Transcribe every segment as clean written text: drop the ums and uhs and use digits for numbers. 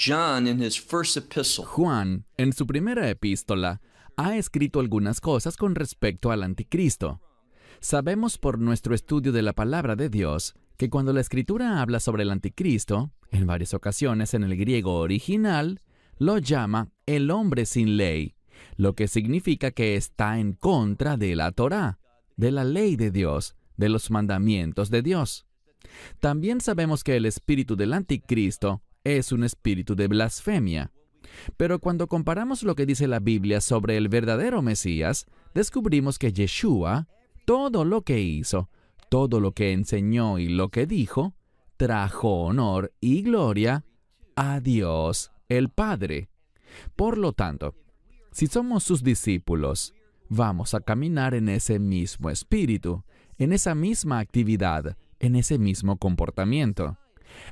John, in his first epistle, Juan, en su primera epístola, ha escrito algunas cosas con respecto al anticristo. Sabemos por nuestro estudio de la palabra de Dios que cuando la Escritura habla sobre el anticristo, en varias ocasiones en el griego original, lo llama el hombre sin ley, lo que significa que está en contra de la Torá, de la ley de Dios, de los mandamientos de Dios. También sabemos que el espíritu del anticristo es un espíritu de blasfemia. Pero cuando comparamos lo que dice la Biblia sobre el verdadero Mesías, descubrimos que Yeshua, todo lo que hizo, todo lo que enseñó y lo que dijo, trajo honor y gloria a Dios el Padre. Por lo tanto, si somos sus discípulos, vamos a caminar en ese mismo espíritu, en esa misma actividad, en ese mismo comportamiento.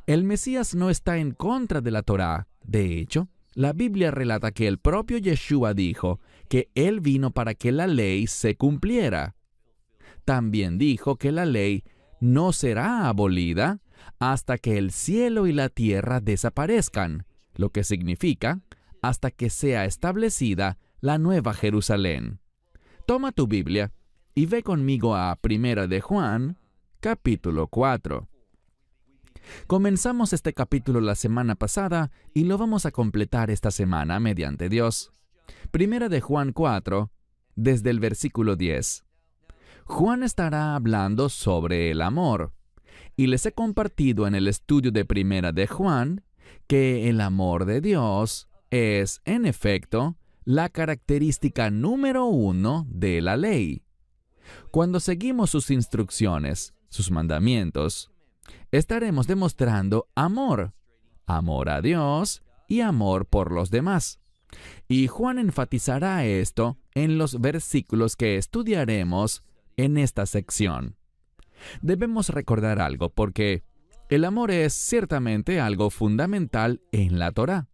El Mesías no está en contra de la Torá. De hecho, la Biblia relata que el propio Yeshua dijo que Él vino para que la ley se cumpliera. También dijo que la ley no será abolida hasta que el cielo y la tierra desaparezcan, lo que significa hasta que sea establecida la nueva Jerusalén. Toma tu Biblia y ve conmigo a Primera de Juan, capítulo 4. Comenzamos este capítulo la semana pasada y lo vamos a completar esta semana mediante Dios. Primera de Juan 4, desde el versículo 10. Juan estará hablando sobre el amor, y les he compartido en el estudio de Primera de Juan que el amor de Dios es, en efecto, la característica número 1 de la ley. Cuando seguimos sus instrucciones, sus mandamientos, estaremos demostrando amor a Dios y amor por los demás. Y Juan enfatizará esto en los versículos que estudiaremos en esta sección. Debemos recordar algo porque el amor es ciertamente algo fundamental en la Torá.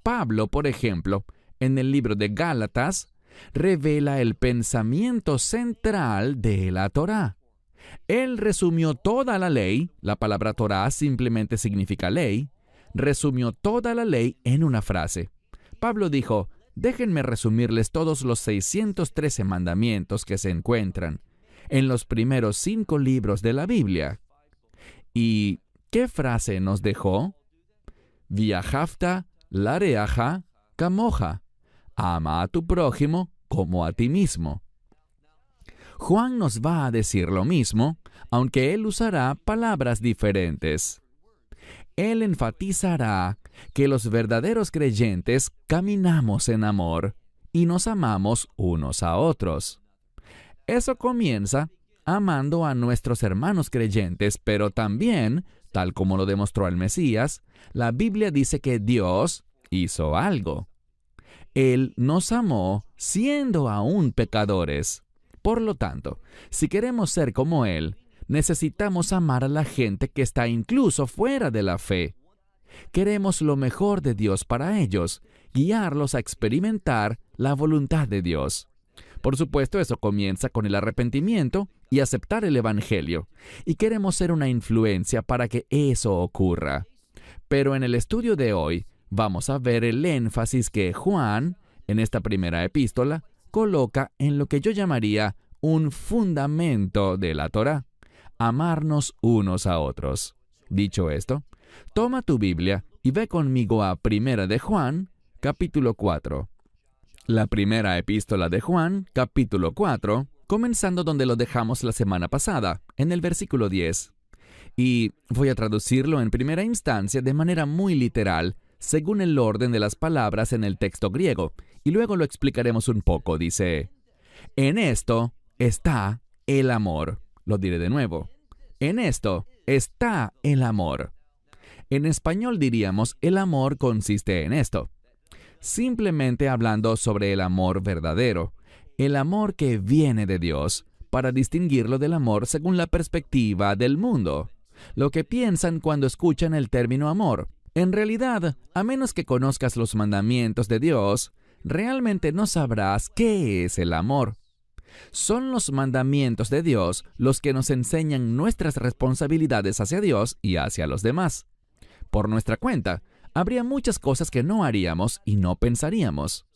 Pablo, por ejemplo, en el libro de Gálatas, revela el pensamiento central de la Torá. Él resumió toda la ley, la palabra Torá simplemente significa ley, resumió toda la ley en una frase. Pablo dijo, déjenme resumirles todos los 613 mandamientos que se encuentran en los primeros 5 libros de la Biblia. ¿Y qué frase nos dejó? Viajafta lareaja camoja. Ama a tu prójimo como a ti mismo. Juan nos va a decir lo mismo, aunque él usará palabras diferentes. Él enfatizará que los verdaderos creyentes caminamos en amor y nos amamos unos a otros. Eso comienza amando a nuestros hermanos creyentes, pero también, tal como lo demostró el Mesías, la Biblia dice que Dios hizo algo. Él nos amó siendo aún pecadores. Por lo tanto, si queremos ser como Él, necesitamos amar a la gente que está incluso fuera de la fe. Queremos lo mejor de Dios para ellos, guiarlos a experimentar la voluntad de Dios. Por supuesto, eso comienza con el arrepentimiento y aceptar el Evangelio, y queremos ser una influencia para que eso ocurra. Pero en el estudio de hoy, vamos a ver el énfasis que Juan, en esta primera epístola, coloca en lo que yo llamaría un fundamento de la Torá: amarnos unos a otros. Dicho esto, toma tu Biblia y ve conmigo a Primera de Juan, capítulo 4. La primera epístola de Juan, capítulo 4, comenzando donde lo dejamos la semana pasada, en el versículo 10. Y voy a traducirlo en primera instancia de manera muy literal, según el orden de las palabras en el texto griego, y luego lo explicaremos un poco. Dice, en esto está el amor. Lo diré de nuevo. En esto está el amor. En español diríamos, el amor consiste en esto. Simplemente hablando sobre el amor verdadero, el amor que viene de Dios, para distinguirlo del amor según la perspectiva del mundo. Lo que piensan cuando escuchan el término amor. En realidad, a menos que conozcas los mandamientos de Dios, realmente no sabrás qué es el amor. Son los mandamientos de Dios los que nos enseñan nuestras responsabilidades hacia Dios y hacia los demás. Por nuestra cuenta, habría muchas cosas que no haríamos y no pensaríamos.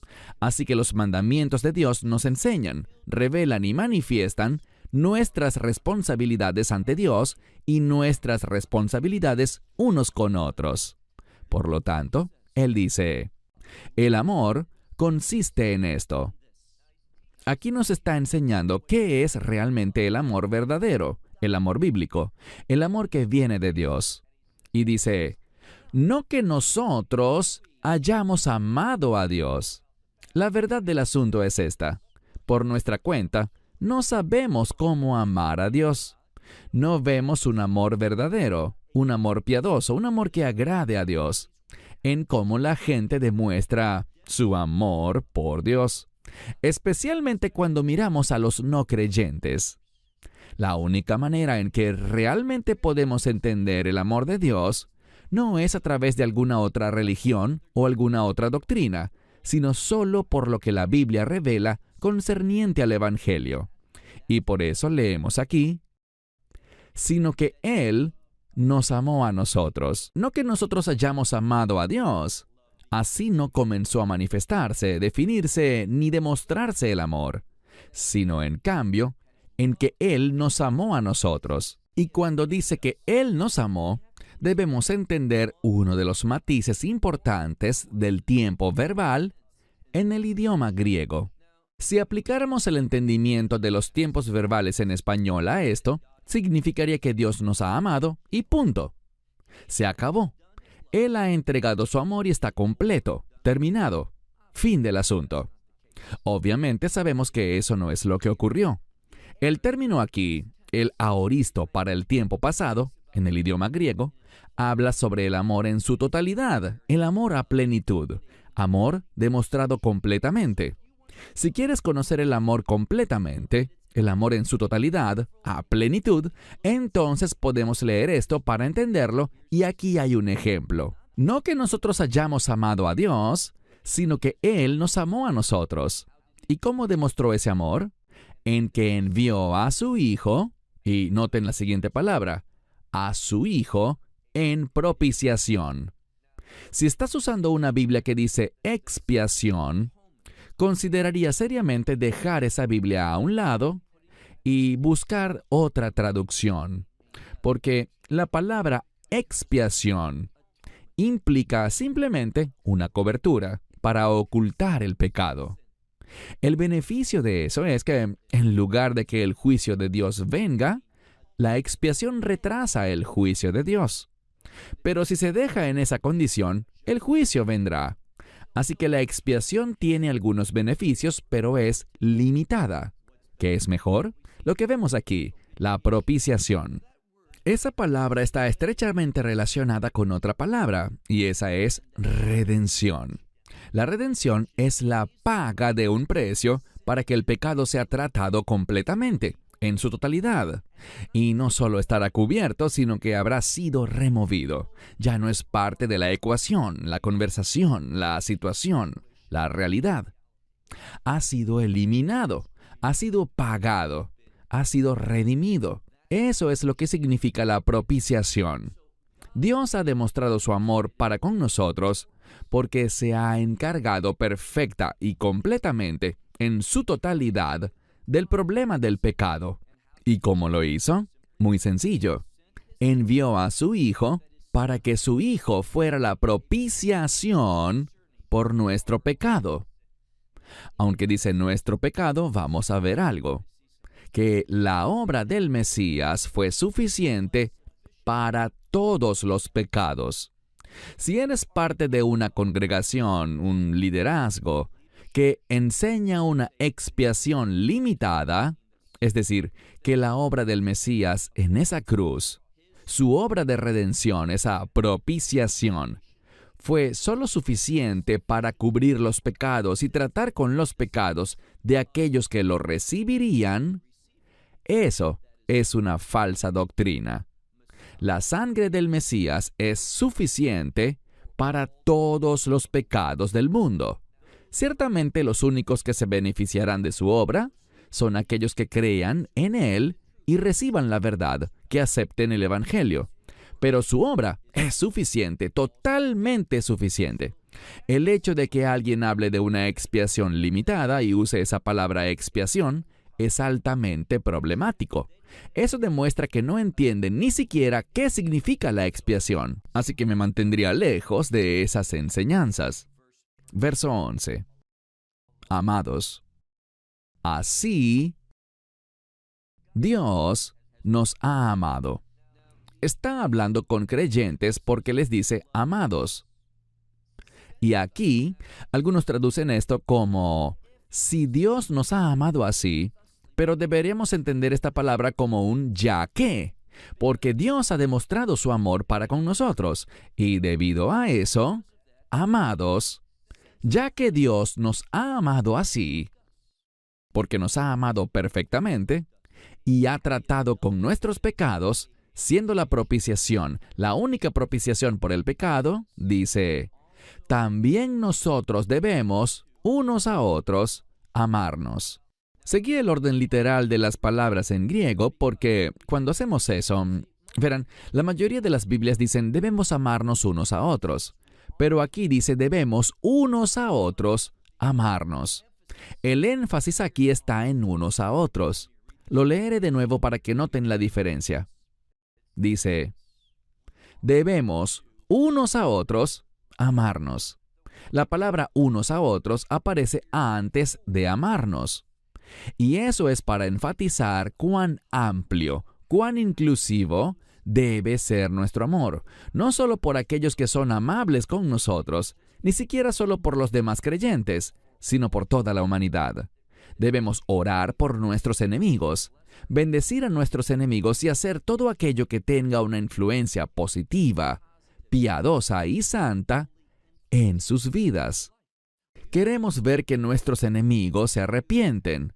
Así que los mandamientos de Dios nos enseñan, revelan y manifiestan nuestras responsabilidades ante Dios y nuestras responsabilidades unos con otros. Por lo tanto, Él dice, el amor consiste en esto. Aquí nos está enseñando qué es realmente el amor verdadero, el amor bíblico, el amor que viene de Dios. Y dice, no que nosotros hayamos amado a Dios. La verdad del asunto es esta. Por nuestra cuenta, no sabemos cómo amar a Dios. No vemos un amor verdadero, un amor piadoso, un amor que agrade a Dios, en cómo la gente demuestra su amor por Dios, especialmente cuando miramos a los no creyentes. La única manera en que realmente podemos entender el amor de Dios no es a través de alguna otra religión o alguna otra doctrina, sino solo por lo que la Biblia revela concerniente al Evangelio. Y por eso leemos aquí, sino que Él nos amó a nosotros, no que nosotros hayamos amado a Dios. Así no comenzó a manifestarse, definirse ni demostrarse el amor, sino en cambio, en que Él nos amó a nosotros. Y cuando dice que Él nos amó, debemos entender uno de los matices importantes del tiempo verbal en el idioma griego. Si aplicáramos el entendimiento de los tiempos verbales en español a esto, significaría que Dios nos ha amado y punto. Se acabó. Él ha entregado su amor y está completo, terminado. Fin del asunto. Obviamente sabemos que eso no es lo que ocurrió. El término aquí, el aoristo para el tiempo pasado, en el idioma griego, habla sobre el amor en su totalidad, el amor a plenitud, amor demostrado completamente. Si quieres conocer el amor completamente, el amor en su totalidad, a plenitud, entonces podemos leer esto para entenderlo, y aquí hay un ejemplo. No que nosotros hayamos amado a Dios, sino que Él nos amó a nosotros. ¿Y cómo demostró ese amor? En que envió a su Hijo, y noten la siguiente palabra, a su Hijo en propiciación. Si estás usando una Biblia que dice expiación, consideraría seriamente dejar esa Biblia a un lado y buscar otra traducción, porque la palabra expiación implica simplemente una cobertura para ocultar el pecado. El beneficio de eso es que, en lugar de que el juicio de Dios venga, la expiación retrasa el juicio de Dios. Pero si se deja en esa condición, el juicio vendrá. Así que la expiación tiene algunos beneficios, pero es limitada. ¿Qué es mejor? Lo que vemos aquí, la propiciación. Esa palabra está estrechamente relacionada con otra palabra, y esa es redención. La redención es la paga de un precio para que el pecado sea tratado completamente, en su totalidad. Y no solo estará cubierto, sino que habrá sido removido. Ya no es parte de la ecuación, la conversación, la situación, la realidad. Ha sido eliminado, ha sido pagado, ha sido redimido. Eso es lo que significa la propiciación. Dios ha demostrado su amor para con nosotros porque se ha encargado perfecta y completamente, en su totalidad, del problema del pecado. ¿Y cómo lo hizo? Muy sencillo. Envió a su Hijo para que su Hijo fuera la propiciación por nuestro pecado. Aunque dice nuestro pecado, vamos a ver algo. Que la obra del Mesías fue suficiente para todos los pecados. Si eres parte de una congregación, un liderazgo, que enseña una expiación limitada, es decir, que la obra del Mesías en esa cruz, su obra de redención, esa propiciación, fue solo suficiente para cubrir los pecados y tratar con los pecados de aquellos que lo recibirían, eso es una falsa doctrina. La sangre del Mesías es suficiente para todos los pecados del mundo. Ciertamente los únicos que se beneficiarán de su obra son aquellos que crean en Él y reciban la verdad, que acepten el Evangelio. pero su obra es suficiente, totalmente suficiente. El hecho de que alguien hable de una expiación limitada y use esa palabra expiación es altamente problemático. Eso demuestra que no entienden ni siquiera qué significa la expiación, así que me mantendría lejos de esas enseñanzas. Verso 11. Amados, así Dios nos ha amado. Está hablando con creyentes porque les dice amados. Y aquí, algunos traducen esto como, si Dios nos ha amado así, pero deberíamos entender esta palabra como un ya que, porque Dios ha demostrado su amor para con nosotros, y debido a eso, amados, ya que Dios nos ha amado así, porque nos ha amado perfectamente, y ha tratado con nuestros pecados, siendo la propiciación, la única propiciación por el pecado, dice, también nosotros debemos, unos a otros, amarnos. Seguí el orden literal de las palabras en griego porque cuando hacemos eso, verán, la mayoría de las Biblias dicen debemos amarnos unos a otros, pero aquí dice debemos unos a otros amarnos. El énfasis aquí está en unos a otros. Lo leeré de nuevo para que noten la diferencia. Dice, debemos unos a otros amarnos. La palabra unos a otros aparece antes de amarnos. Y eso es para enfatizar cuán amplio, cuán inclusivo debe ser nuestro amor, no solo por aquellos que son amables con nosotros, ni siquiera solo por los demás creyentes, sino por toda la humanidad. Debemos orar por nuestros enemigos, bendecir a nuestros enemigos y hacer todo aquello que tenga una influencia positiva, piadosa y santa en sus vidas. Queremos ver que nuestros enemigos se arrepienten.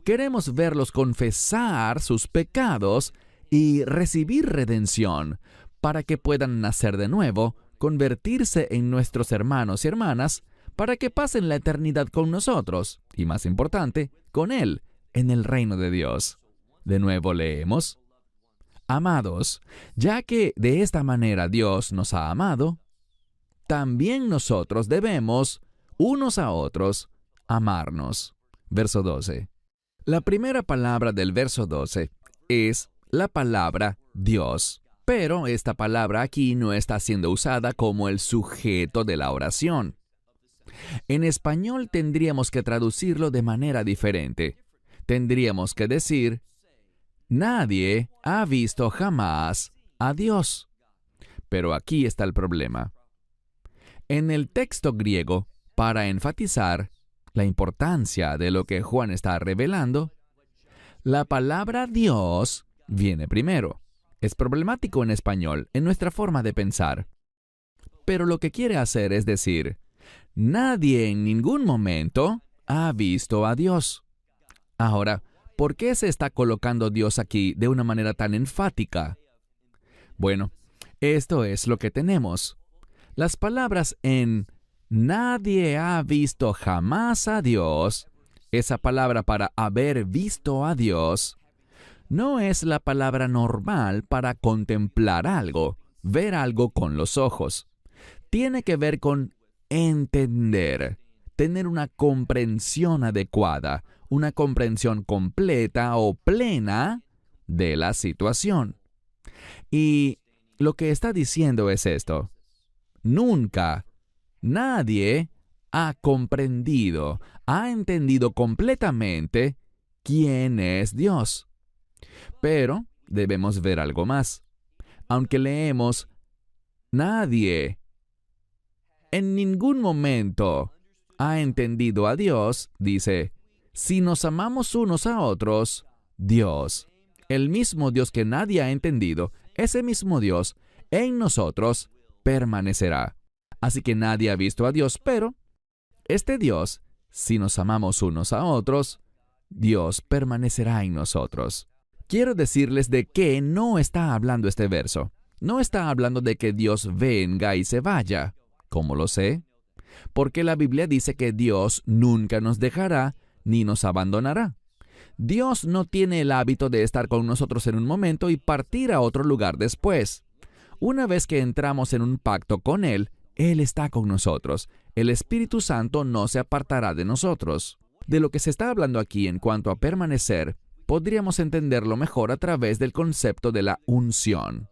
Queremos verlos confesar sus pecados y recibir redención para que puedan nacer de nuevo, convertirse en nuestros hermanos y hermanas, para que pasen la eternidad con nosotros, y más importante, con Él, en el reino de Dios. De nuevo leemos, amados, ya que de esta manera Dios nos ha amado, también nosotros debemos, unos a otros, amarnos. Verso 12. La primera palabra del verso 12 es la palabra Dios, pero esta palabra aquí no está siendo usada como el sujeto de la oración. En español tendríamos que traducirlo de manera diferente. Tendríamos que decir, nadie ha visto jamás a Dios. Pero aquí está el problema. En el texto griego, para enfatizar la importancia de lo que Juan está revelando, la palabra Dios viene primero. Es problemático en español, en nuestra forma de pensar. Pero lo que quiere hacer es decir, nadie en ningún momento ha visto a Dios. Ahora, ¿por qué se está colocando Dios aquí de una manera tan enfática? Bueno, esto es lo que tenemos. Las palabras en nadie ha visto jamás a Dios, esa palabra para haber visto a Dios, no es la palabra normal para contemplar algo, ver algo con los ojos. Tiene que ver con entender, tener una comprensión adecuada, una comprensión completa o plena de la situación. Y lo que está diciendo es esto. Nunca, nadie ha comprendido, ha entendido completamente quién es Dios. Pero debemos ver algo más. Aunque leemos, nadie en ningún momento ha entendido a Dios, dice, si nos amamos unos a otros, Dios, el mismo Dios que nadie ha entendido, ese mismo Dios, en nosotros permanecerá. Así que nadie ha visto a Dios, pero este Dios, si nos amamos unos a otros, Dios permanecerá en nosotros. Quiero decirles de qué no está hablando este verso. No está hablando de que Dios venga y se vaya. ¿Cómo lo sé? Porque la Biblia dice que Dios nunca nos dejará ni nos abandonará. Dios no tiene el hábito de estar con nosotros en un momento y partir a otro lugar después. Una vez que entramos en un pacto con Él, Él está con nosotros. El Espíritu Santo no se apartará de nosotros. De lo que se está hablando aquí en cuanto a permanecer, podríamos entenderlo mejor a través del concepto de la unción.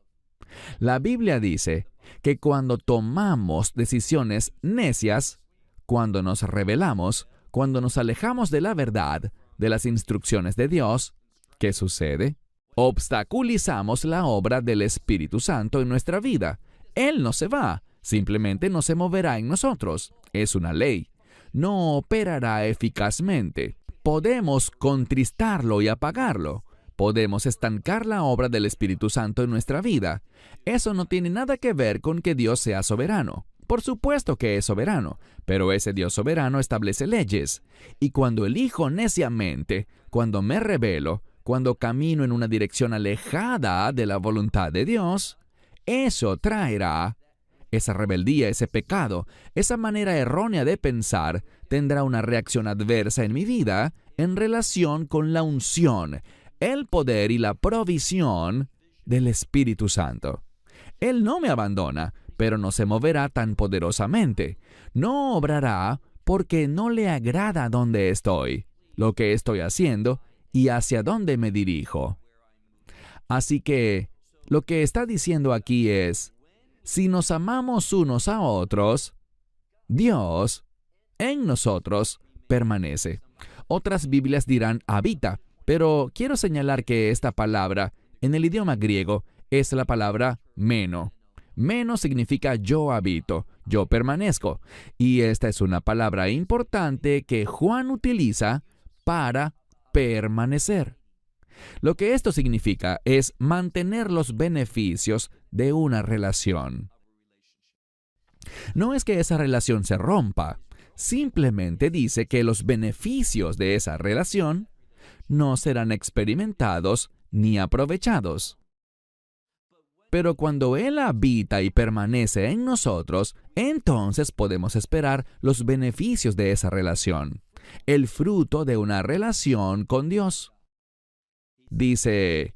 La Biblia dice que cuando tomamos decisiones necias, cuando nos rebelamos, cuando nos alejamos de la verdad, de las instrucciones de Dios, ¿qué sucede? Obstaculizamos la obra del Espíritu Santo en nuestra vida. Él no se va, simplemente no se moverá en nosotros. Es una ley. No operará eficazmente. Podemos contristarlo y apagarlo. Podemos estancar la obra del Espíritu Santo en nuestra vida. Eso no tiene nada que ver con que Dios sea soberano. Por supuesto que es soberano, pero ese Dios soberano establece leyes. Y cuando elijo neciamente, cuando me rebelo, cuando camino en una dirección alejada de la voluntad de Dios, eso traerá esa rebeldía, ese pecado, esa manera errónea de pensar, tendrá una reacción adversa en mi vida en relación con la unción, el poder y la provisión del Espíritu Santo. Él no me abandona, pero no se moverá tan poderosamente. No obrará porque no le agrada donde estoy, lo que estoy haciendo y hacia dónde me dirijo. Así que, lo que está diciendo aquí es, si nos amamos unos a otros, Dios en nosotros permanece. Otras Biblias dirán habita, pero quiero señalar que esta palabra, en el idioma griego, es la palabra meno. Meno significa yo habito, yo permanezco, y esta es una palabra importante que Juan utiliza para permanecer. Lo que esto significa es mantener los beneficios de una relación. No es que esa relación se rompa, simplemente dice que los beneficios de esa relación no serán experimentados ni aprovechados. Pero cuando Él habita y permanece en nosotros, entonces podemos esperar los beneficios de esa relación, el fruto de una relación con Dios. Dice,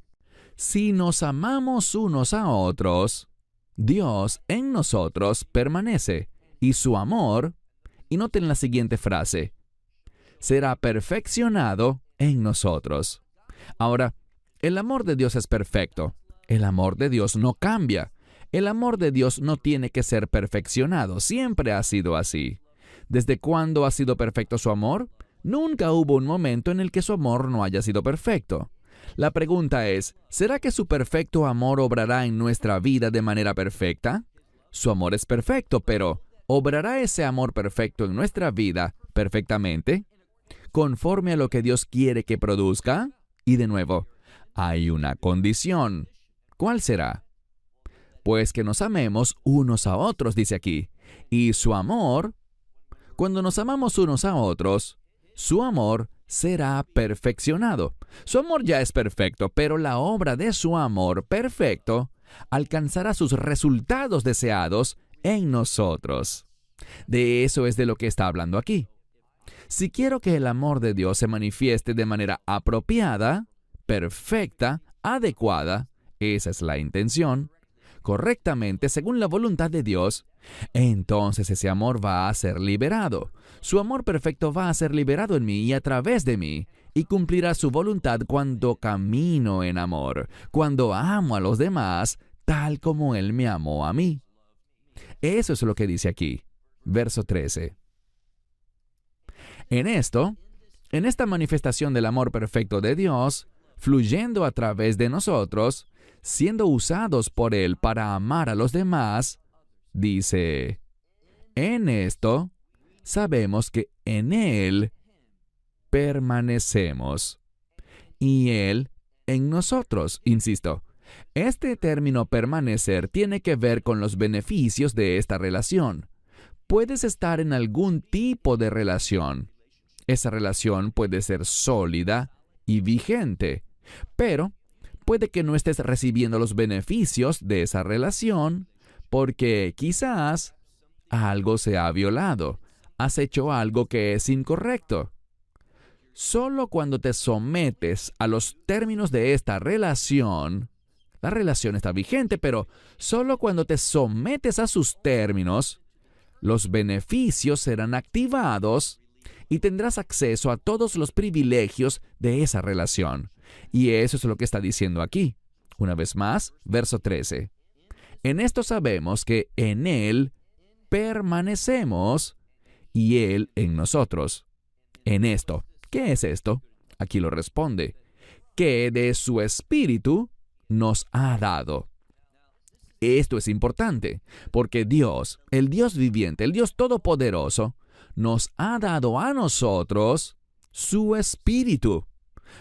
si nos amamos unos a otros, Dios en nosotros permanece, y su amor, y noten la siguiente frase, será perfeccionado en nosotros. Ahora, el amor de Dios es perfecto. El amor de Dios no cambia. El amor de Dios no tiene que ser perfeccionado. Siempre ha sido así. ¿Desde cuándo ha sido perfecto su amor? Nunca hubo un momento en el que su amor no haya sido perfecto. La pregunta es, ¿será que su perfecto amor obrará en nuestra vida de manera perfecta? Su amor es perfecto, pero ¿obrará ese amor perfecto en nuestra vida perfectamente? ¿Conforme a lo que Dios quiere que produzca? Y de nuevo, hay una condición. ¿Cuál será? Pues que nos amemos unos a otros, dice aquí. Y su amor, cuando nos amamos unos a otros, su amor será perfeccionado. Su amor ya es perfecto, pero la obra de su amor perfecto alcanzará sus resultados deseados en nosotros. De eso es de lo que está hablando aquí. Si quiero que el amor de Dios se manifieste de manera apropiada, perfecta, adecuada, esa es la intención, correctamente según la voluntad de Dios, entonces ese amor va a ser liberado. Su amor perfecto va a ser liberado en mí y a través de mí, y cumplirá su voluntad cuando camino en amor, cuando amo a los demás, tal como Él me amó a mí. Eso es lo que dice aquí, verso 13. En esta manifestación del amor perfecto de Dios, fluyendo a través de nosotros, siendo usados por Él para amar a los demás, dice, en esto sabemos que en Él permanecemos y Él en nosotros. Insisto, este término permanecer tiene que ver con los beneficios de esta relación. Puedes estar en algún tipo de relación. Esa relación puede ser sólida y vigente, pero puede que no estés recibiendo los beneficios de esa relación porque quizás algo se ha violado, has hecho algo que es incorrecto. Solo cuando te sometes a los términos de esta relación, La relación está vigente, pero solo cuando te sometes a sus términos, los beneficios serán activados y tendrás acceso a todos los privilegios de esa relación. Y eso es lo que está diciendo aquí. Una vez más, verso 13. En esto sabemos que en Él permanecemos y Él en nosotros. En esto, ¿qué es esto? Aquí lo responde, que de su Espíritu nos ha dado. Esto es importante, porque Dios, el Dios viviente, el Dios todopoderoso, nos ha dado a nosotros su Espíritu.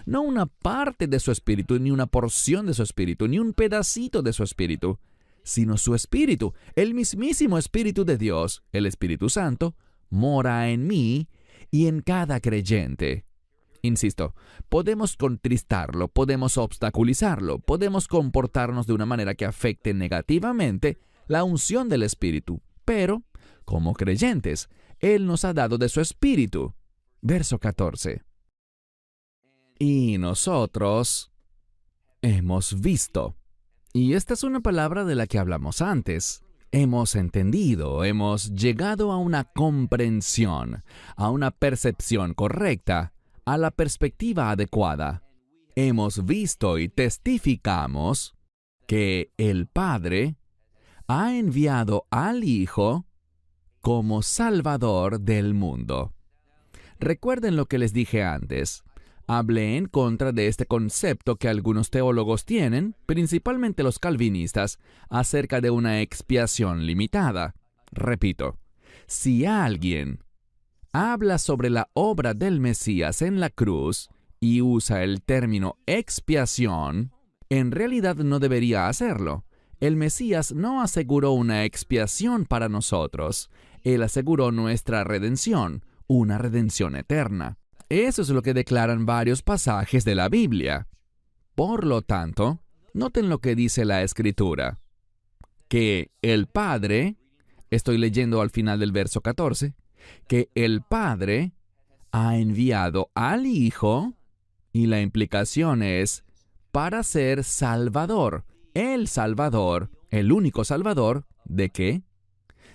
No una parte de su Espíritu, ni una porción de su Espíritu, ni un pedacito de su Espíritu, sino su Espíritu, el mismísimo Espíritu de Dios, el Espíritu Santo, mora en mí y en cada creyente. Insisto, podemos contristarlo, podemos obstaculizarlo, podemos comportarnos de una manera que afecte negativamente la unción del Espíritu, pero, como creyentes, Él nos ha dado de su Espíritu. Verso 14. Y nosotros hemos visto. Y esta es una palabra de la que hablamos antes. Hemos entendido, hemos llegado a una comprensión, a una percepción correcta, a la perspectiva adecuada. Hemos visto y testificamos que el Padre ha enviado al Hijo como Salvador del mundo. Recuerden lo que les dije antes. Hablé en contra de este concepto que algunos teólogos tienen, principalmente los calvinistas, acerca de una expiación limitada. Repito, si alguien habla sobre la obra del Mesías en la cruz y usa el término expiación, en realidad no debería hacerlo. El Mesías no aseguró una expiación para nosotros. Él aseguró nuestra redención, una redención eterna. Eso es lo que declaran varios pasajes de la Biblia. Por lo tanto, noten lo que dice la Escritura, que el Padre, estoy leyendo al final del verso 14, que el Padre ha enviado al Hijo, y la implicación es para ser Salvador, el único Salvador, ¿de qué?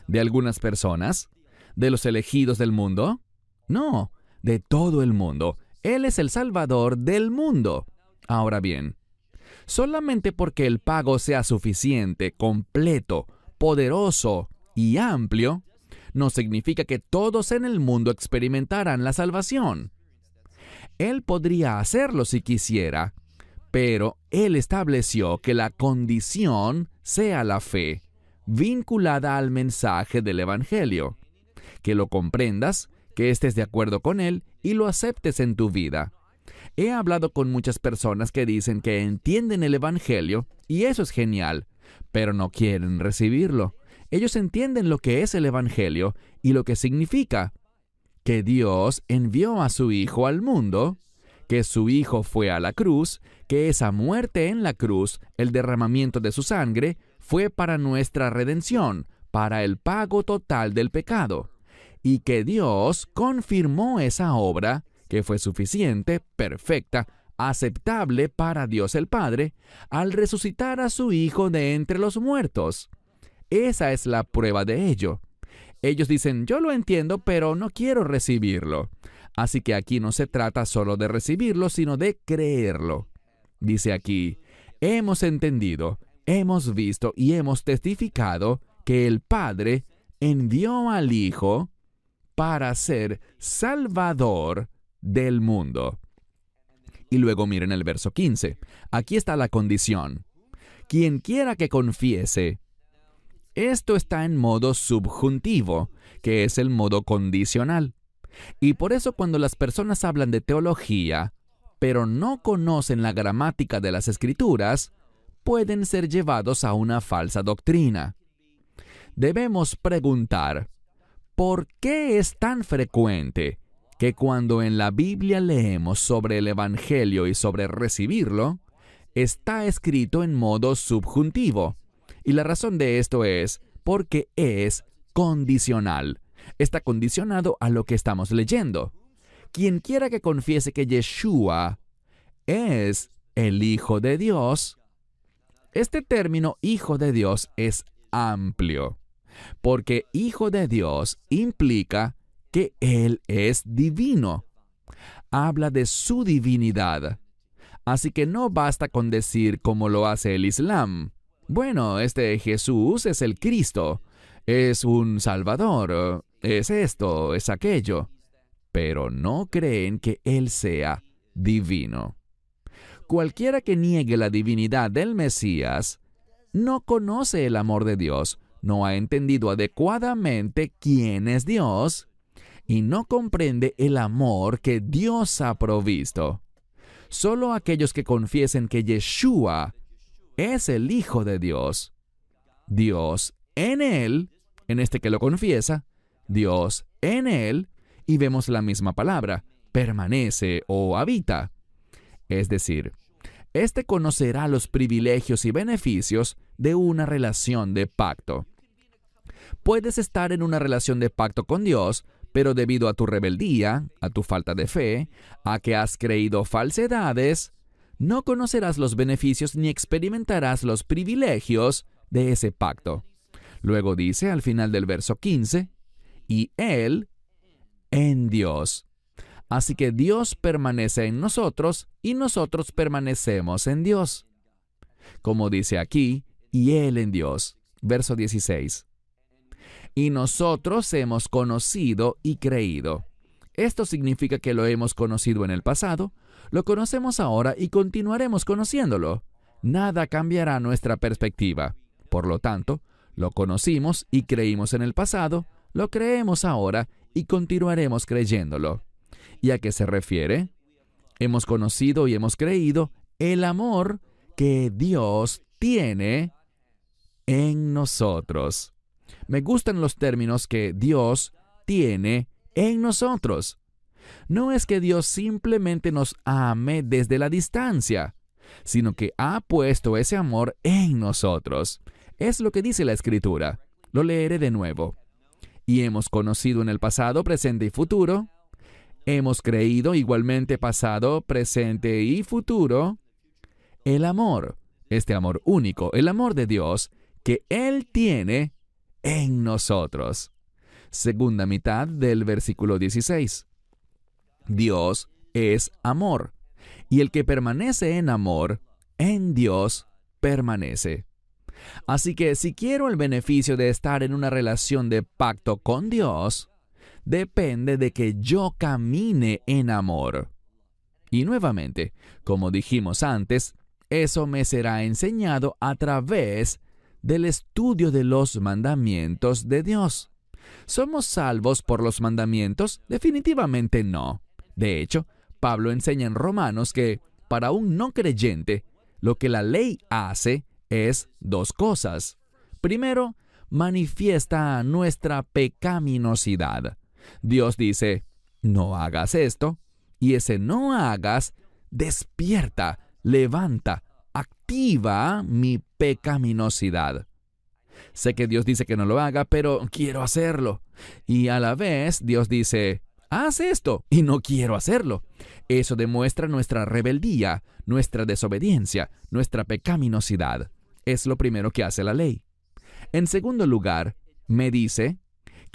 ¿De algunas personas? ¿De los elegidos del mundo? No, de todo el mundo. Él es el Salvador del mundo. Ahora bien, solamente porque el pago sea suficiente, completo, poderoso y amplio, no significa que todos en el mundo experimentaran la salvación. Él podría hacerlo si quisiera, pero Él estableció que la condición sea la fe, vinculada al mensaje del Evangelio. Que lo comprendas, que estés de acuerdo con Él y lo aceptes en tu vida. He hablado con muchas personas que dicen que entienden el Evangelio, y eso es genial, pero no quieren recibirlo. Ellos entienden lo que es el Evangelio y lo que significa. Que Dios envió a su Hijo al mundo, que su Hijo fue a la cruz, que esa muerte en la cruz, el derramamiento de su sangre, fue para nuestra redención, para el pago total del pecado. Y que Dios confirmó esa obra, que fue suficiente, perfecta, aceptable para Dios el Padre, al resucitar a su Hijo de entre los muertos. Esa es la prueba de ello. Ellos dicen, yo lo entiendo, pero no quiero recibirlo. Así que aquí no se trata solo de recibirlo, sino de creerlo. Dice aquí, hemos entendido, hemos visto y hemos testificado que el Padre envió al Hijo para ser Salvador del mundo. Y luego miren el verso 15. Aquí está la condición. Quien quiera que confiese. Esto está en modo subjuntivo, que es el modo condicional. Y por eso cuando las personas hablan de teología, pero no conocen la gramática de las Escrituras, pueden ser llevados a una falsa doctrina. Debemos preguntar, ¿por qué es tan frecuente que cuando en la Biblia leemos sobre el Evangelio y sobre recibirlo, está escrito en modo subjuntivo? Y la razón de esto es porque es condicional. Está condicionado a lo que estamos leyendo. Quien quiera que confiese que Yeshua es el Hijo de Dios, Este término hijo de Dios es amplio, porque hijo de Dios implica que Él es divino. Habla de su divinidad. Así que no basta con decir como lo hace el Islam. Bueno, este Jesús es el Cristo, es un Salvador, es esto, es aquello. Pero no creen que Él sea divino. Cualquiera que niegue la divinidad del Mesías no conoce el amor de Dios, no ha entendido adecuadamente quién es Dios y no comprende el amor que Dios ha provisto. Solo aquellos que confiesen que Yeshua es el Hijo de Dios, Dios en Él, en este que lo confiesa, Dios en Él, y vemos la misma palabra, permanece o habita. Es decir, éste conocerá los privilegios y beneficios de una relación de pacto. Puedes estar en una relación de pacto con Dios, pero debido a tu rebeldía, a tu falta de fe, a que has creído falsedades, no conocerás los beneficios ni experimentarás los privilegios de ese pacto. Luego dice al final del verso 15, y Él en Dios. Así que Dios permanece en nosotros y nosotros permanecemos en Dios. Como dice aquí, y Él en Dios. Verso 16. Y nosotros hemos conocido y creído. Esto significa que lo hemos conocido en el pasado, lo conocemos ahora y continuaremos conociéndolo. Nada cambiará nuestra perspectiva. Por lo tanto, lo conocimos y creímos en el pasado, lo creemos ahora y continuaremos creyéndolo. ¿Y a qué se refiere? Hemos conocido y hemos creído el amor que Dios tiene en nosotros. Me gustan los términos que Dios tiene en nosotros. No es que Dios simplemente nos ame desde la distancia, sino que ha puesto ese amor en nosotros. Es lo que dice la Escritura. Lo leeré de nuevo. Y hemos conocido en el pasado, presente y futuro. Hemos creído igualmente pasado, presente y futuro. El amor, este amor único, el amor de Dios, que Él tiene en nosotros. Segunda mitad del versículo 16. Dios es amor, y el que permanece en amor, en Dios permanece. Así que si quiero el beneficio de estar en una relación de pacto con Dios, depende de que yo camine en amor. Y nuevamente, como dijimos antes, eso me será enseñado a través del estudio de los mandamientos de Dios. ¿Somos salvos por los mandamientos? Definitivamente no. De hecho, Pablo enseña en Romanos que, para un no creyente, lo que la ley hace es dos cosas. Primero, manifiesta nuestra pecaminosidad. Dios dice, no hagas esto, y ese no hagas despierta, levanta, activa mi pecaminosidad. Sé que Dios dice que no lo haga, pero quiero hacerlo. Y a la vez, Dios dice, haz esto, y no quiero hacerlo. Eso demuestra nuestra rebeldía, nuestra desobediencia, nuestra pecaminosidad. Es lo primero que hace la ley. En segundo lugar, me dice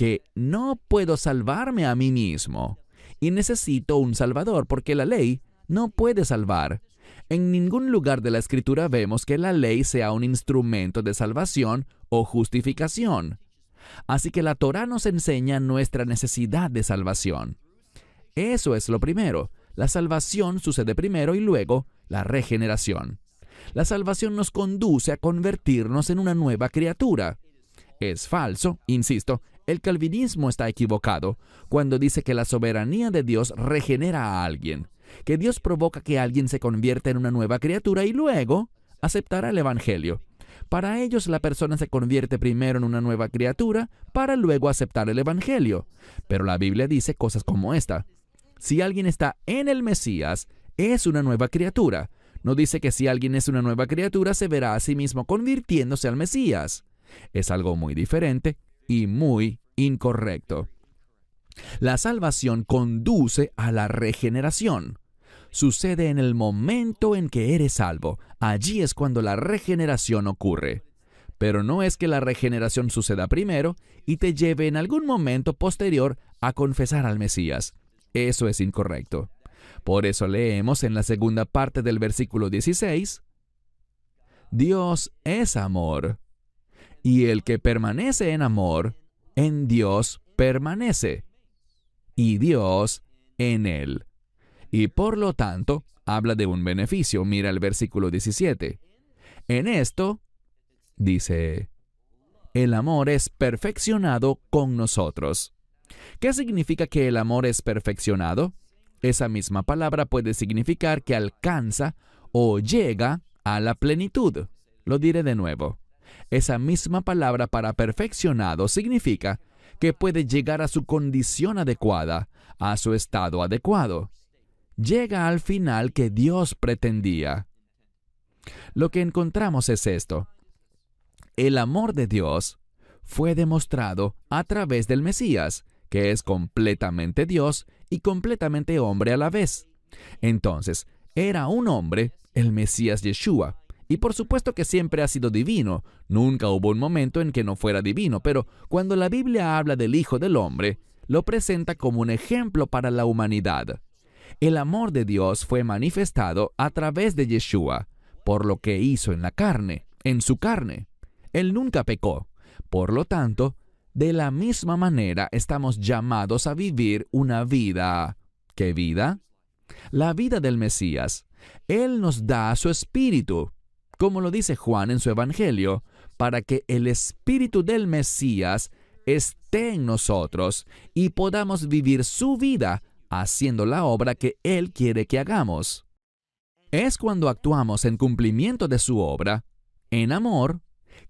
que no puedo salvarme a mí mismo y necesito un Salvador porque la ley no puede salvar. En ningún lugar de la Escritura vemos que la ley sea un instrumento de salvación o justificación. Así que la Torá nos enseña nuestra necesidad de salvación. Eso es lo primero. La salvación sucede primero y luego la regeneración. La salvación nos conduce a convertirnos en una nueva criatura. Es falso, insisto, el calvinismo está equivocado cuando dice que la soberanía de Dios regenera a alguien, que Dios provoca que alguien se convierta en una nueva criatura y luego aceptará el Evangelio. Para ellos la persona se convierte primero en una nueva criatura para luego aceptar el Evangelio. Pero la Biblia dice cosas como esta. Si alguien está en el Mesías, es una nueva criatura. No dice que si alguien es una nueva criatura se verá a sí mismo convirtiéndose al Mesías. Es algo muy diferente y muy incorrecto. La salvación conduce a la regeneración. sucede en el momento en que eres salvo. Allí es cuando la regeneración ocurre. Pero no es que la regeneración suceda primero y te lleve en algún momento posterior a confesar al Mesías. Eso es incorrecto. Por eso leemos en la segunda parte del versículo 16, Dios es amor, y el que permanece en amor, en Dios permanece, y Dios en él. Y por lo tanto, habla de un beneficio. Mira el versículo 17. En esto, dice, el amor es perfeccionado con nosotros. ¿Qué significa que el amor es perfeccionado? Esa misma palabra puede significar que alcanza o llega a la plenitud. Lo diré de nuevo. Esa misma palabra para perfeccionado significa que puede llegar a su condición adecuada, a su estado adecuado. Llega al final que Dios pretendía. Lo que encontramos es esto. El amor de Dios fue demostrado a través del Mesías, que es completamente Dios y completamente hombre a la vez. Entonces, era un hombre, el Mesías Yeshua, y por supuesto que siempre ha sido divino. Nunca hubo un momento en que no fuera divino, pero cuando la Biblia habla del Hijo del Hombre, lo presenta como un ejemplo para la humanidad. El amor de Dios fue manifestado a través de Yeshua, por lo que hizo en la carne, en su carne. Él nunca pecó. Por lo tanto, de la misma manera estamos llamados a vivir una vida. ¿Qué vida? La vida del Mesías. Él nos da su espíritu, como lo dice Juan en su Evangelio, para que el espíritu del Mesías esté en nosotros y podamos vivir su vida haciendo la obra que Él quiere que hagamos. Es cuando actuamos en cumplimiento de su obra, en amor,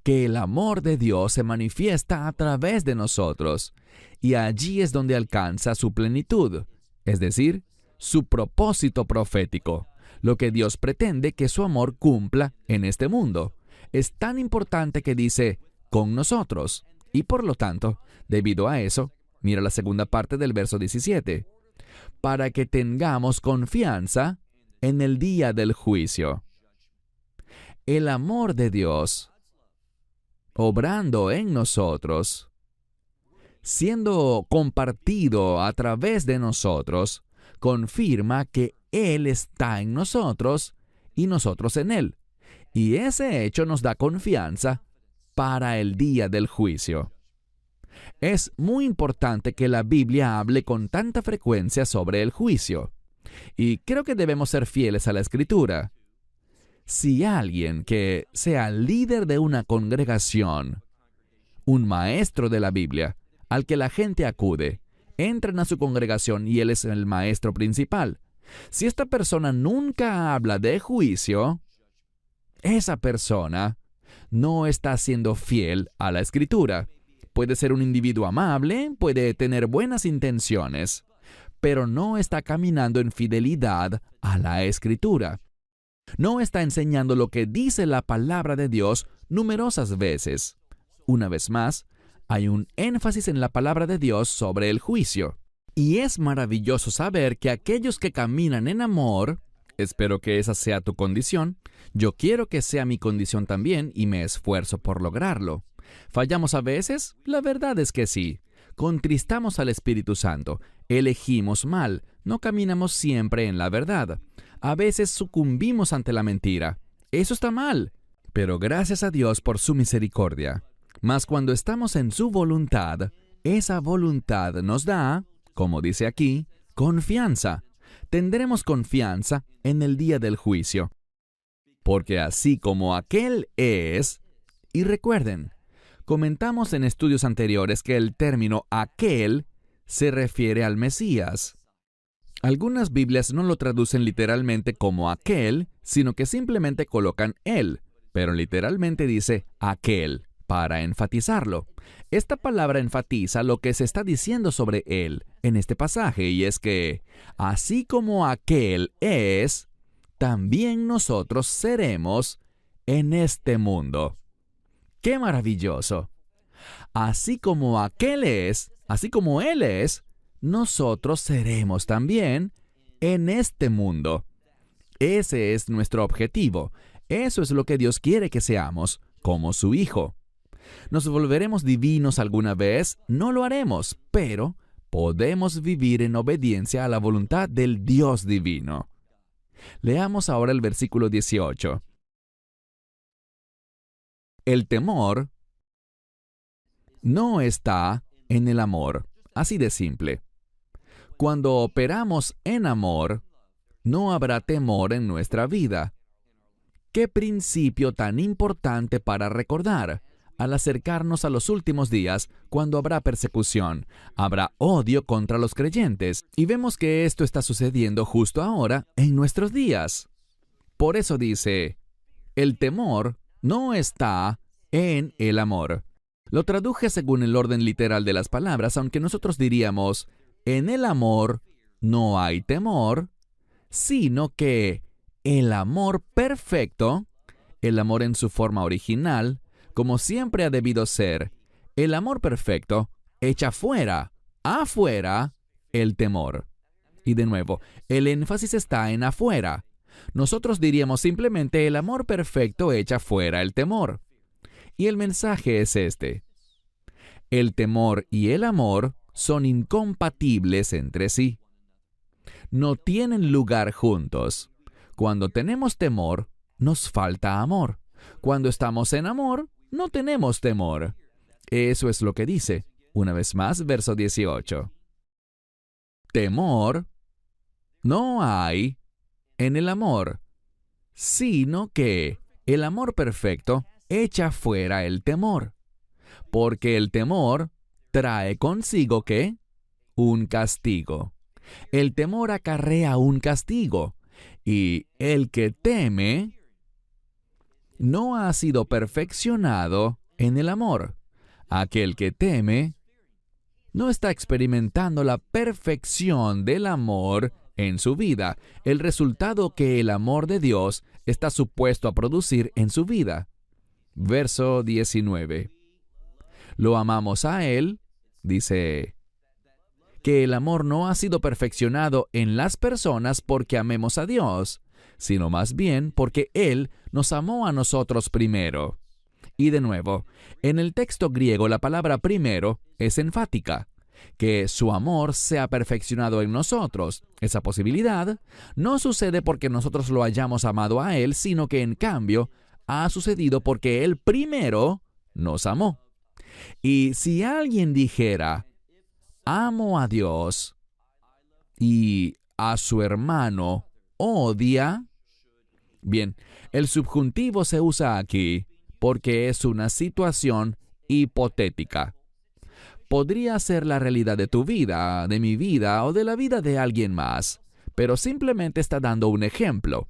que el amor de Dios se manifiesta a través de nosotros, y allí es donde alcanza su plenitud, es decir, su propósito profético, lo que Dios pretende que su amor cumpla en este mundo. Es tan importante que dice, con nosotros, y por lo tanto, debido a eso, mira la segunda parte del verso 17, para que tengamos confianza en el día del juicio. El amor de Dios, obrando en nosotros, siendo compartido a través de nosotros, confirma que Él está en nosotros y nosotros en Él. Y ese hecho nos da confianza para el día del juicio. Es muy importante que la Biblia hable con tanta frecuencia sobre el juicio. Y creo que debemos ser fieles a la Escritura. Si alguien que sea líder de una congregación, un maestro de la Biblia, al que la gente acude, entran a su congregación y él es el maestro principal. Si esta persona nunca habla de juicio, esa persona no está siendo fiel a la Escritura. Puede ser un individuo amable, puede tener buenas intenciones, pero no está caminando en fidelidad a la Escritura. No está enseñando lo que dice la palabra de Dios numerosas veces. Una vez más, hay un énfasis en la palabra de Dios sobre el juicio. Y es maravilloso saber que aquellos que caminan en amor, espero que esa sea tu condición, yo quiero que sea mi condición también y me esfuerzo por lograrlo. ¿Fallamos a veces? La verdad es que sí. Contristamos al Espíritu Santo, elegimos mal, no caminamos siempre en la verdad. A veces sucumbimos ante la mentira. Eso está mal, pero gracias a Dios por su misericordia. Mas cuando estamos en su voluntad, esa voluntad nos da, como dice aquí, confianza. Tendremos confianza en el día del juicio. Porque así como aquel es, y recuerden, comentamos en estudios anteriores que el término aquel se refiere al Mesías. Algunas Biblias no lo traducen literalmente como aquel, sino que simplemente colocan él, pero literalmente dice aquel, para enfatizarlo. Esta palabra enfatiza lo que se está diciendo sobre él en este pasaje, y es que, así como aquel es, también nosotros seremos en este mundo. ¡Qué maravilloso! Así como aquel es, así como Él es, nosotros seremos también en este mundo. Ese es nuestro objetivo. Eso es lo que Dios quiere que seamos, como su Hijo. ¿Nos volveremos divinos alguna vez? No lo haremos, pero podemos vivir en obediencia a la voluntad del Dios divino. Leamos ahora el versículo 18. El temor no está en el amor, así de simple. Cuando operamos en amor, no habrá temor en nuestra vida. ¡Qué principio tan importante para recordar! Al acercarnos a los últimos días, cuando habrá persecución, habrá odio contra los creyentes, y vemos que esto está sucediendo justo ahora en nuestros días. Por eso dice, el temor no está en el amor. Lo traduje según el orden literal de las palabras, aunque nosotros diríamos, en el amor no hay temor, sino que el amor perfecto, el amor en su forma original, como siempre ha debido ser, el amor perfecto echa afuera, el temor. Y de nuevo, el énfasis está en afuera. Nosotros diríamos simplemente el amor perfecto echa fuera el temor. Y el mensaje es este. El temor y el amor son incompatibles entre sí. No tienen lugar juntos. Cuando tenemos temor, nos falta amor. Cuando estamos en amor, no tenemos temor. Eso es lo que dice. Una vez más, verso 18. Temor no hay en el amor, sino que el amor perfecto echa fuera el temor. Porque el temor trae consigo, ¿qué? Un castigo. El temor acarrea un castigo. Y el que teme no ha sido perfeccionado en el amor. Aquel que teme no está experimentando la perfección del amor en su vida, el resultado que el amor de Dios está supuesto a producir en su vida. Verso 19. Lo amamos a Él, dice, que el amor no ha sido perfeccionado en las personas porque amemos a Dios, sino más bien porque Él nos amó a nosotros primero. Y de nuevo, en el texto griego la palabra primero es enfática, que su amor sea perfeccionado en nosotros. Esa posibilidad no sucede porque nosotros lo hayamos amado a Él, sino que en cambio ha sucedido porque Él primero nos amó. Y si alguien dijera, amo a Dios, y a su hermano odia, bien, el subjuntivo se usa aquí porque es una situación hipotética. Podría ser la realidad de tu vida, de mi vida o de la vida de alguien más, pero simplemente está dando un ejemplo.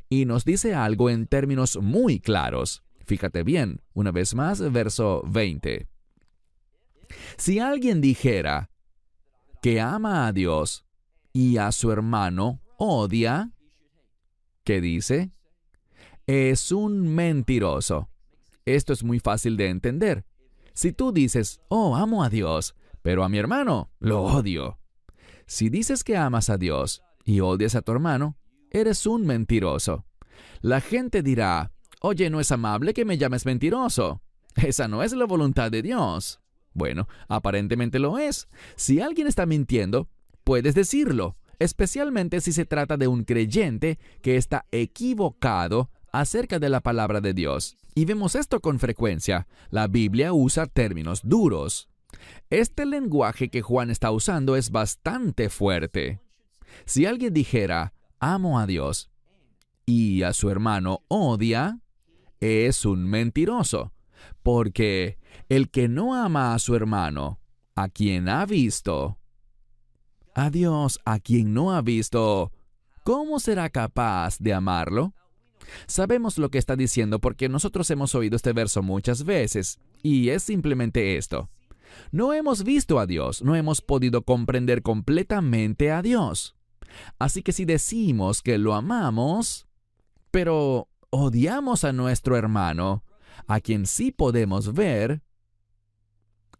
Y nos dice algo en términos muy claros. Fíjate bien, una vez más, verso 20. Si alguien dijera que ama a Dios y a su hermano odia, ¿qué dice? Es un mentiroso. Esto es muy fácil de entender. Si tú dices, oh, amo a Dios, pero a mi hermano lo odio. Si dices que amas a Dios y odias a tu hermano, eres un mentiroso. La gente dirá, oye, no es amable que me llames mentiroso. Esa no es la voluntad de Dios. Bueno, aparentemente lo es. Si alguien está mintiendo, puedes decirlo, especialmente si se trata de un creyente que está equivocado acerca de la palabra de Dios. Y vemos esto con frecuencia. La Biblia usa términos duros. Este lenguaje que Juan está usando es bastante fuerte. Si alguien dijera, amo a Dios, y a su hermano odia, es un mentiroso. Porque el que no ama a su hermano, a quien ha visto, a Dios, a quien no ha visto, ¿cómo será capaz de amarlo? Sabemos lo que está diciendo porque nosotros hemos oído este verso muchas veces, y es simplemente esto. No hemos visto a Dios, no hemos podido comprender completamente a Dios. Así que si decimos que lo amamos, pero odiamos a nuestro hermano, a quien sí podemos ver,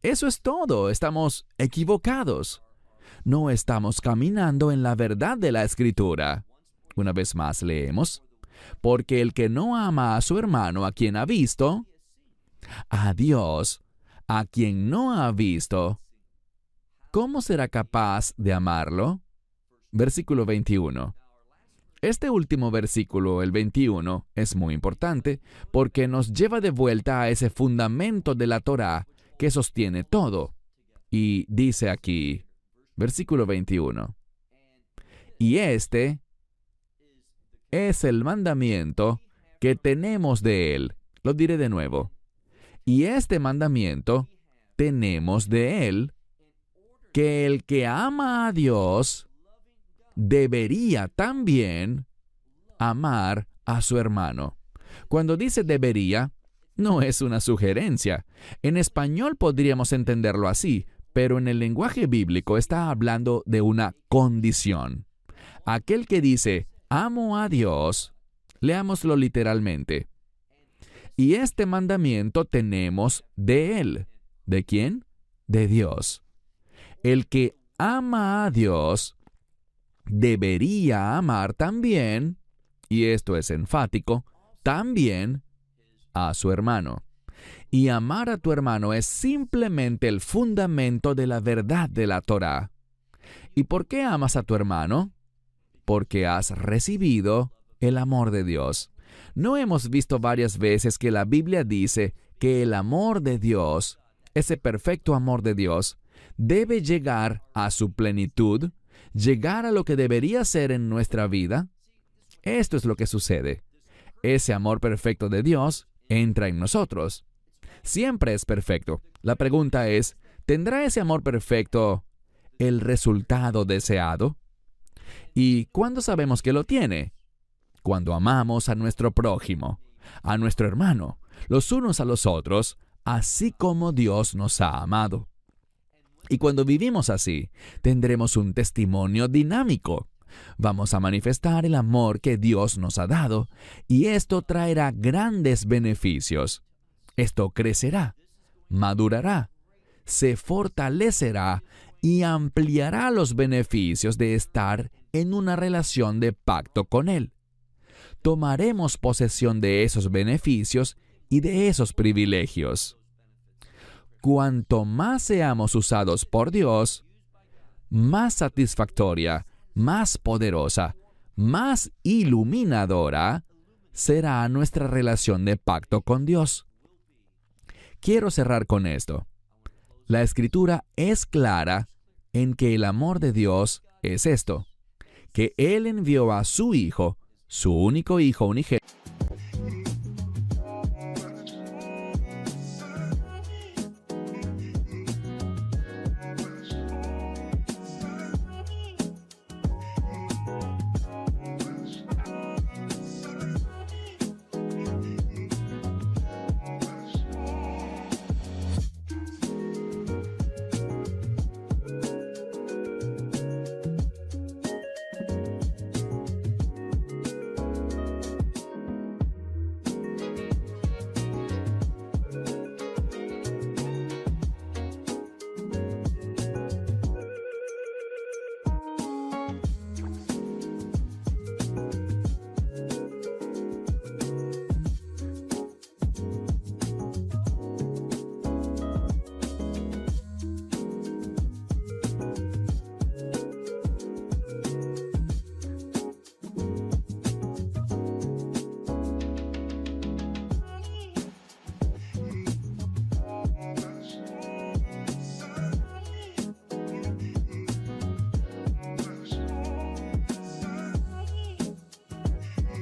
eso es todo, estamos equivocados. No estamos caminando en la verdad de la Escritura. Una vez más leemos, porque el que no ama a su hermano a quien ha visto, a Dios a quien no ha visto, ¿cómo será capaz de amarlo? Versículo 21. Este último versículo, el 21, es muy importante porque nos lleva de vuelta a ese fundamento de la Torá que sostiene todo. Y dice aquí, versículo 21, y este es el mandamiento que tenemos de él. Lo diré de nuevo. Y este mandamiento tenemos de él, que el que ama a Dios debería también amar a su hermano. Cuando dice debería, no es una sugerencia. En español podríamos entenderlo así, pero en el lenguaje bíblico está hablando de una condición. Aquel que dice, amo a Dios, leámoslo literalmente. Y este mandamiento tenemos de Él. ¿De quién? De Dios. El que ama a Dios debería amar también, y esto es enfático, también a su hermano. Y amar a tu hermano es simplemente el fundamento de la verdad de la Torá. ¿Y por qué amas a tu hermano? Porque has recibido el amor de Dios. ¿No hemos visto varias veces que la Biblia dice que el amor de Dios, ese perfecto amor de Dios, debe llegar a su plenitud, llegar a lo que debería ser en nuestra vida? Esto es lo que sucede. Ese amor perfecto de Dios entra en nosotros. Siempre es perfecto. La pregunta es, ¿tendrá ese amor perfecto el resultado deseado? ¿Y cuándo sabemos que lo tiene? Cuando amamos a nuestro prójimo, a nuestro hermano, los unos a los otros, así como Dios nos ha amado. Y cuando vivimos así, tendremos un testimonio dinámico. Vamos a manifestar el amor que Dios nos ha dado, y esto traerá grandes beneficios. Esto crecerá, madurará, se fortalecerá y ampliará los beneficios de estar en una relación de pacto con Él. Tomaremos posesión de esos beneficios y de esos privilegios. Cuanto más seamos usados por Dios, más satisfactoria, más poderosa, más iluminadora será nuestra relación de pacto con Dios. Quiero cerrar con esto. La Escritura es clara en que el amor de Dios es esto, que Él envió a su Hijo, su único Hijo unigénito,